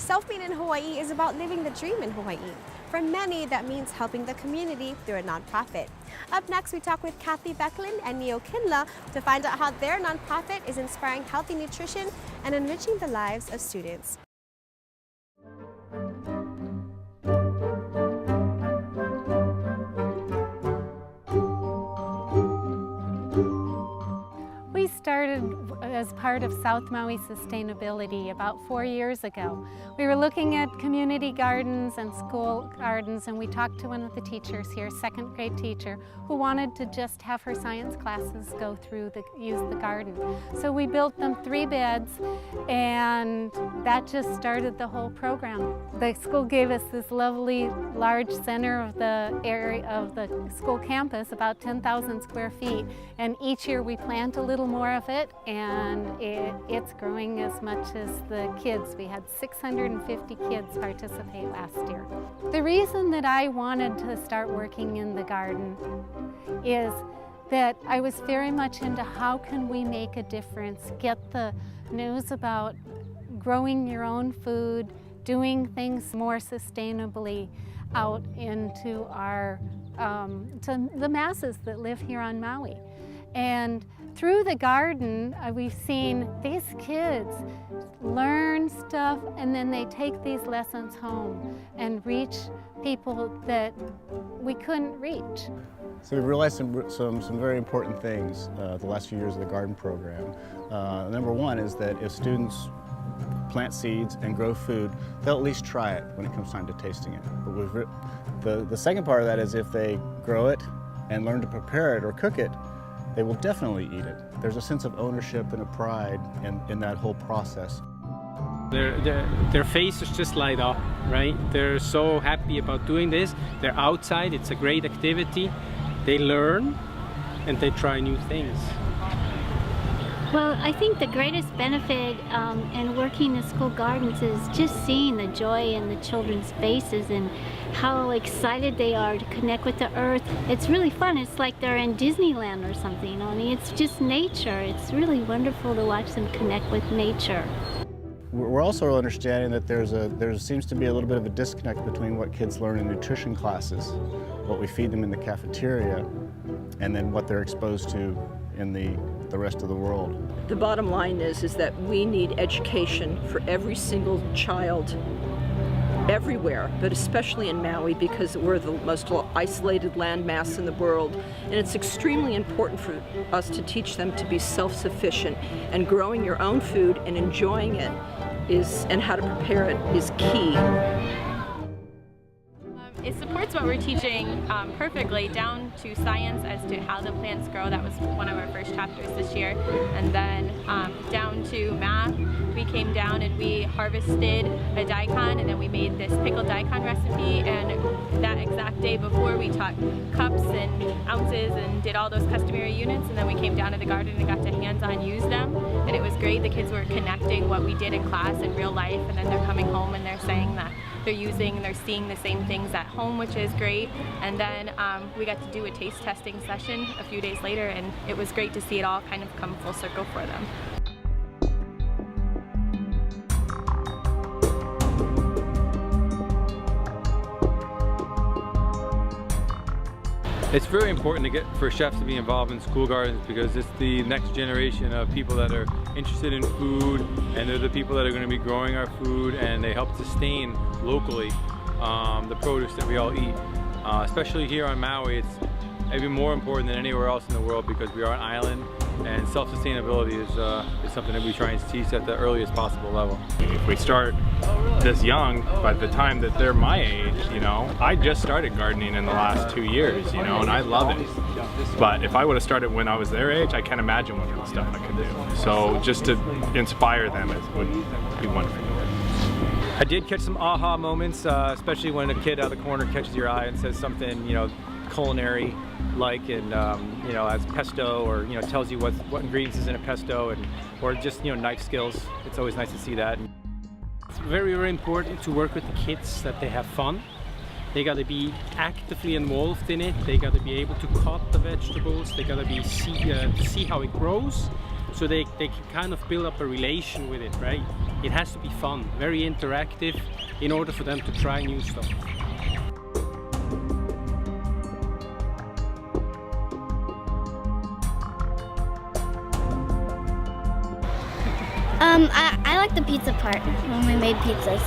Self-Made in Hawaii is about living the dream in Hawaii. For many, that means helping the community through a nonprofit. Up next, we talk with Kathy Becklin and Neo Kinla to find out how their nonprofit is inspiring healthy nutrition and enriching the lives of students. We started as part of South Maui Sustainability about 4 years ago. We were looking at community gardens and school gardens, and we talked to one of the teachers here, second grade teacher, who wanted to just have her science classes go through use the garden. So we built them 3 beds, and that just started the whole program. The school gave us this lovely large center of the area of the school campus, about 10,000 square feet, and each year we plant a little more of it, and it's growing as much as the kids. We had 650 kids participate last year. The reason that I wanted to start working in the garden is that I was very much into how can we make a difference, get the news about growing your own food, doing things more sustainably out into our, to the masses that live here on Maui. And through the garden, we've seen these kids learn stuff, and then they take these lessons home and reach people that we couldn't reach. So we've realized some very important things the last few years of the garden program. Number one is that if students plant seeds and grow food, they'll at least try it when it comes time to tasting it. But the second part of that is if they grow it and learn to prepare it or cook it, they will definitely eat it. There's a sense of ownership and a pride in that whole process. Their faces just light up, right? They're so happy about doing this. They're outside, it's a great activity. They learn and they try new things. Well, I think the greatest benefit in working in school gardens is just seeing the joy in the children's faces and how excited they are to connect with the earth. It's really fun. It's like they're in Disneyland or something, you know? I mean, it's just nature. It's really wonderful to watch them connect with nature. We're also understanding that there seems to be a little bit of a disconnect between what kids learn in nutrition classes, what we feed them in the cafeteria, and then what they're exposed to in the rest of the world. The bottom line is that we need education for every single child everywhere, but especially in Maui because we're the most isolated landmass in the world, and it's extremely important for us to teach them to be self-sufficient, and growing your own food and enjoying it and how to prepare it is key. It supports what we're teaching perfectly, down to science as to how the plants grow. That was one of our first chapters this year. And then down to math. We came down and we harvested a daikon, and then we made this pickled daikon recipe. And that exact day before, we taught cups and ounces and did all those customary units. And then we came down to the garden and got to hands-on use them. And it was great. The kids were connecting what we did in class in real life, and then they're coming home and they're saying that they're using and they're seeing the same things at home, which is great. And then we got to do a taste testing session a few days later, and it was great to see it all kind of come full circle for them. It's very important for chefs to be involved in school gardens because it's the next generation of people that are interested in food, and they're the people that are going to be growing our food, and they help sustain locally the produce that we all eat. Especially here on Maui, it's even more important than anywhere else in the world because we are an island, and self-sustainability is something that we try and teach at the earliest possible level. If we start this young, by the time that they're my age, you know, I just started gardening in the last 2 years, you know, and I love it. But if I would have started when I was their age, I can't imagine what kind of stuff I could do. So just to inspire them would be wonderful. I did catch some aha moments, especially when a kid out of the corner catches your eye and says something, you know, culinary like, and you know, as pesto, or you know, tells you what ingredients is in a pesto, and or just, you know, knife skills. It's always nice to see that. It's very, very important to work with the kids, that they have fun. They got to be actively involved in it. They got to be able to cut the vegetables. They got to be to see how it grows, so they can kind of build up a relation with it, right? It has to be fun, very interactive, in order for them to try new stuff. I like the pizza part when we made pizzas.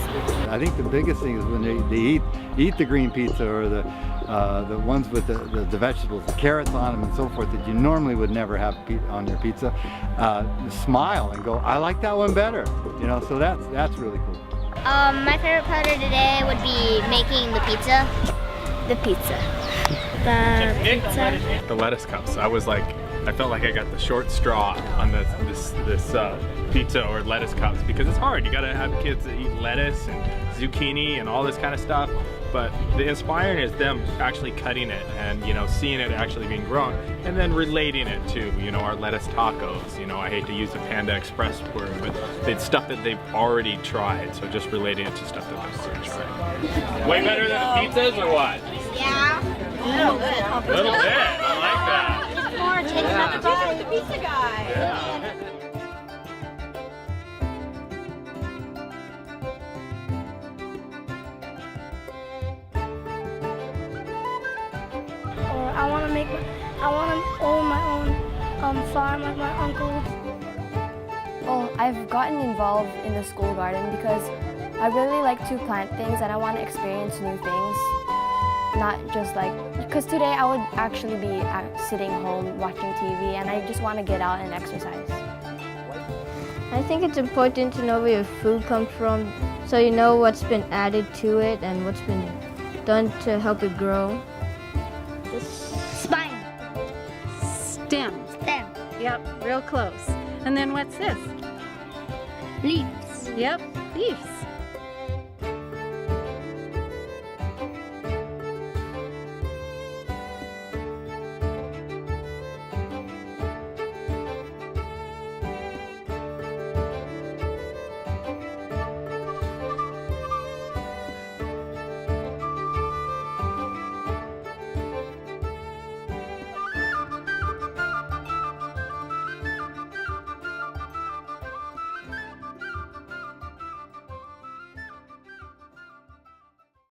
I think the biggest thing is when they eat the green pizza, or the ones with the vegetables, the carrots on them and so forth, that you normally would never have on your pizza, smile and go, I like that one better. You know, so that's really cool. My favorite part of today would be making the pizza. The pizza. The lettuce cups. I felt like I got the short straw on this pizza or lettuce cups, because it's hard. You gotta have kids that eat lettuce and zucchini and all this kind of stuff. But the inspiring is them actually cutting it and, you know, seeing it actually being grown, and then relating it to, you know, our lettuce tacos. You know, I hate to use the Panda Express word, but it's stuff that they've already tried. So just relating it to stuff that they've already tried. Way better than the pizzas, or what? Yeah. A little bit. I like that. The pizza guy. Yeah. I want to own my own farm like my uncle. Oh, I've gotten involved in the school garden because I really like to plant things and I want to experience new things. Not just because today I would actually be sitting home watching TV, and I just want to get out and exercise. I think it's important to know where your food comes from, so you know what's been added to it and what's been done to help it grow. Spine. Stem. Stem. Yep, real close. And then what's this? Leaves. Yep, leaves.